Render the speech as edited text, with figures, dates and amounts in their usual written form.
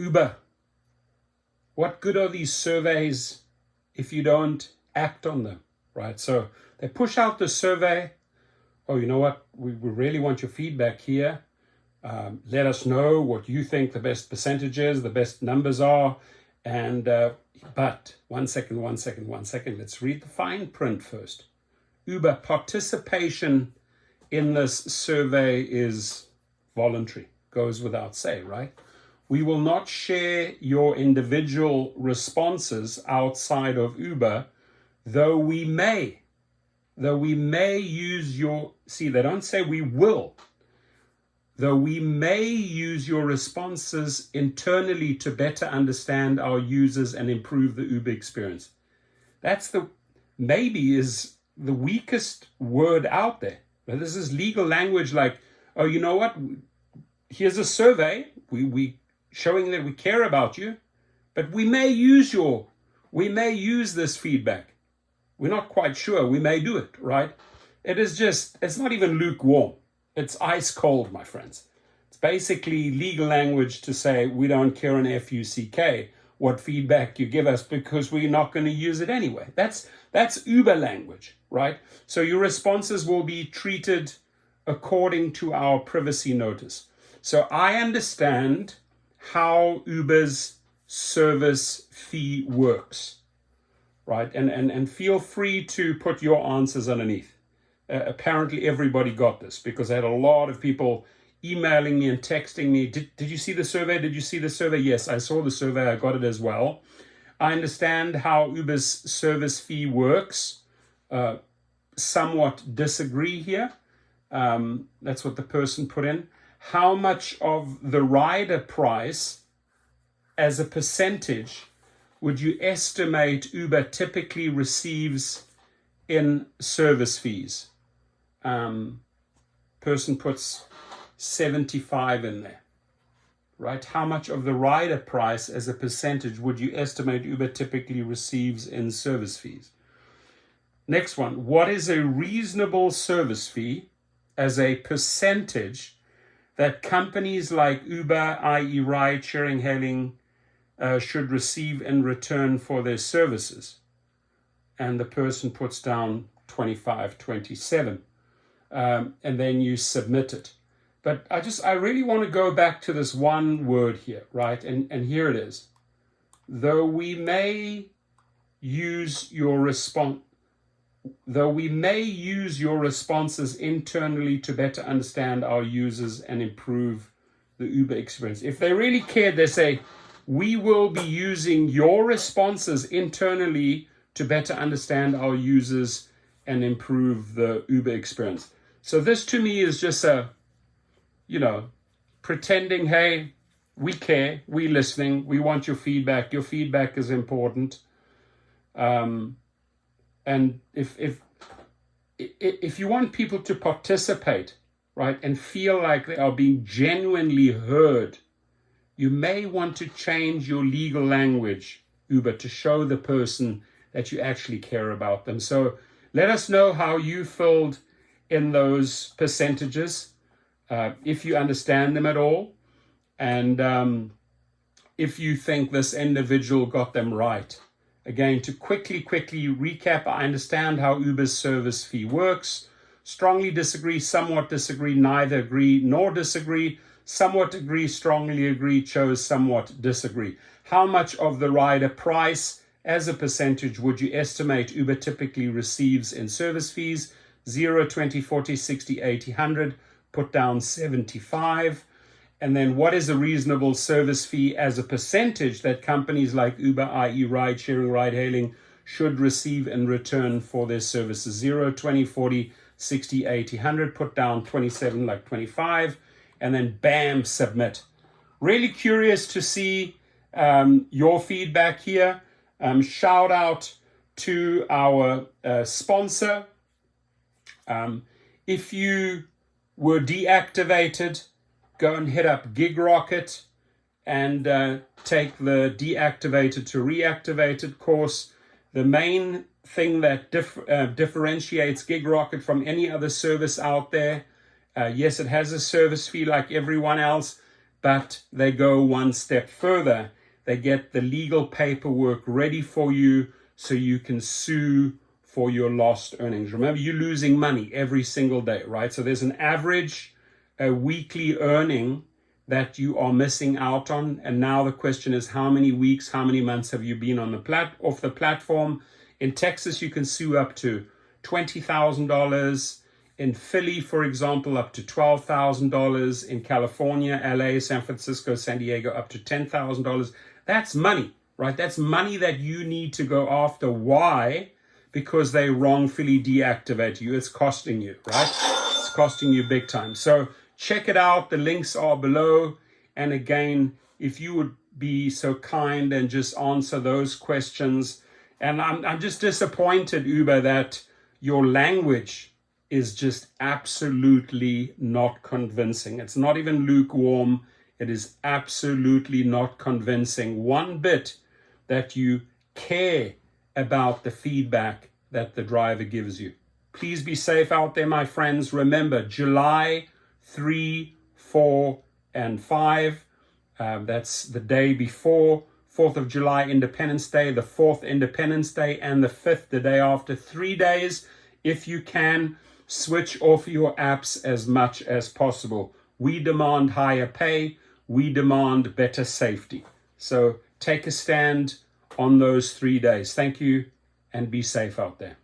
Uber, what good are these surveys if you don't act on them, right? So they push out the survey. Oh, you know what? We really want your feedback here. Let us know what you think the best percentages, the best numbers are. And but one second. Let's read the fine print first. Uber, participation in this survey is voluntary, goes without say, right? We will not share your individual responses outside of Uber, though we may use your, see, they don't say we will, though we may use your responses internally to better understand our users and improve the Uber experience. That's the, maybe is the weakest word out there. But this is legal language like, oh, you know what? Here's a survey. We showing that we care about you, but we may use this feedback. We're not quite sure. We may do it, right? It is just, it's not even lukewarm. It's ice cold, my friends. It's basically legal language to say we don't care an F-U-C-K what feedback you give us because we're not going to use it anyway. That's Uber language, right? So your responses will be treated according to our privacy notice. So I understand how Uber's service fee works, right? And feel free to put your answers underneath. Apparently everybody got this because I had a lot of people emailing me and texting me. Did you see the survey? Did you see the survey? Yes, I saw the survey. I got it as well. I understand how Uber's service fee works. Somewhat disagree here. That's what the person put in. How much of the rider price as a percentage would you estimate Uber typically receives in service fees? Person puts 75 in there, right? How much of the rider price as a percentage would you estimate Uber typically receives in service fees? Next one, what is a reasonable service fee as a percentage that companies like Uber, i.e. ride sharing, hailing, should receive in return for their services? And the person puts down 25, 27. And then you submit it. But I really want to go back to this one word here, right? And here it is. Though we may use your responses internally to better understand our users and improve the Uber experience. If they really cared, they say, we will be using your responses internally to better understand our users and improve the Uber experience. So this to me is just pretending, hey, we care, we listening, we want your feedback. Your feedback is important. And if you want people to participate, right, and feel like they are being genuinely heard, you may want to change your legal language, Uber, to show the person that you actually care about them. So let us know how you filled in those percentages, if you understand them at all, and if you think this individual got them right. Again, to quickly recap, I understand how Uber's service fee works. Strongly disagree, somewhat disagree, neither agree nor disagree, somewhat agree, strongly agree, chose somewhat disagree. How much of the rider price as a percentage would you estimate Uber typically receives in service fees? 0, 20, 40, 60, 80, 100, put down 75. And then what is a reasonable service fee as a percentage that companies like Uber, i.e. ride sharing, ride hailing, should receive in return for their services? 0, 20, 40, 60, 80, 100, put down 27, like 25, and then bam, submit. Really curious to see your feedback here. Shout out to our sponsor. If you were deactivated, go and hit up GigRocket and take the deactivated to reactivated course. The main thing that differentiates GigRocket from any other service out there, yes, it has a service fee like everyone else, but they go one step further. They get the legal paperwork ready for you so you can sue for your lost earnings. Remember, you're losing money every single day, right? So there's an average weekly earning that you are missing out on. And now the question is, how many weeks, how many months have you been on off the platform? In Texas, you can sue up to $20,000. In Philly, for example, up to $12,000. In California, LA, San Francisco, San Diego, up to $10,000. That's money, right? That's money that you need to go after. Why? Because they wrongfully deactivate you. It's costing you, right? It's costing you big time. So check it out. The links are below. And again, if you would be so kind and just answer those questions. And I'm just disappointed, Uber, that your language is just absolutely not convincing. It's not even lukewarm. It is absolutely not convincing one bit that you care about the feedback that the driver gives you. Please be safe out there, my friends. Remember, July 3, 4, and 5. That's the day before 4th of July, Independence Day, the 4th, Independence Day, and the 5th, the day after. 3 days, if you can, switch off your apps as much as possible. We demand higher pay. We demand better safety. So take a stand on those 3 days. Thank you, and be safe out there.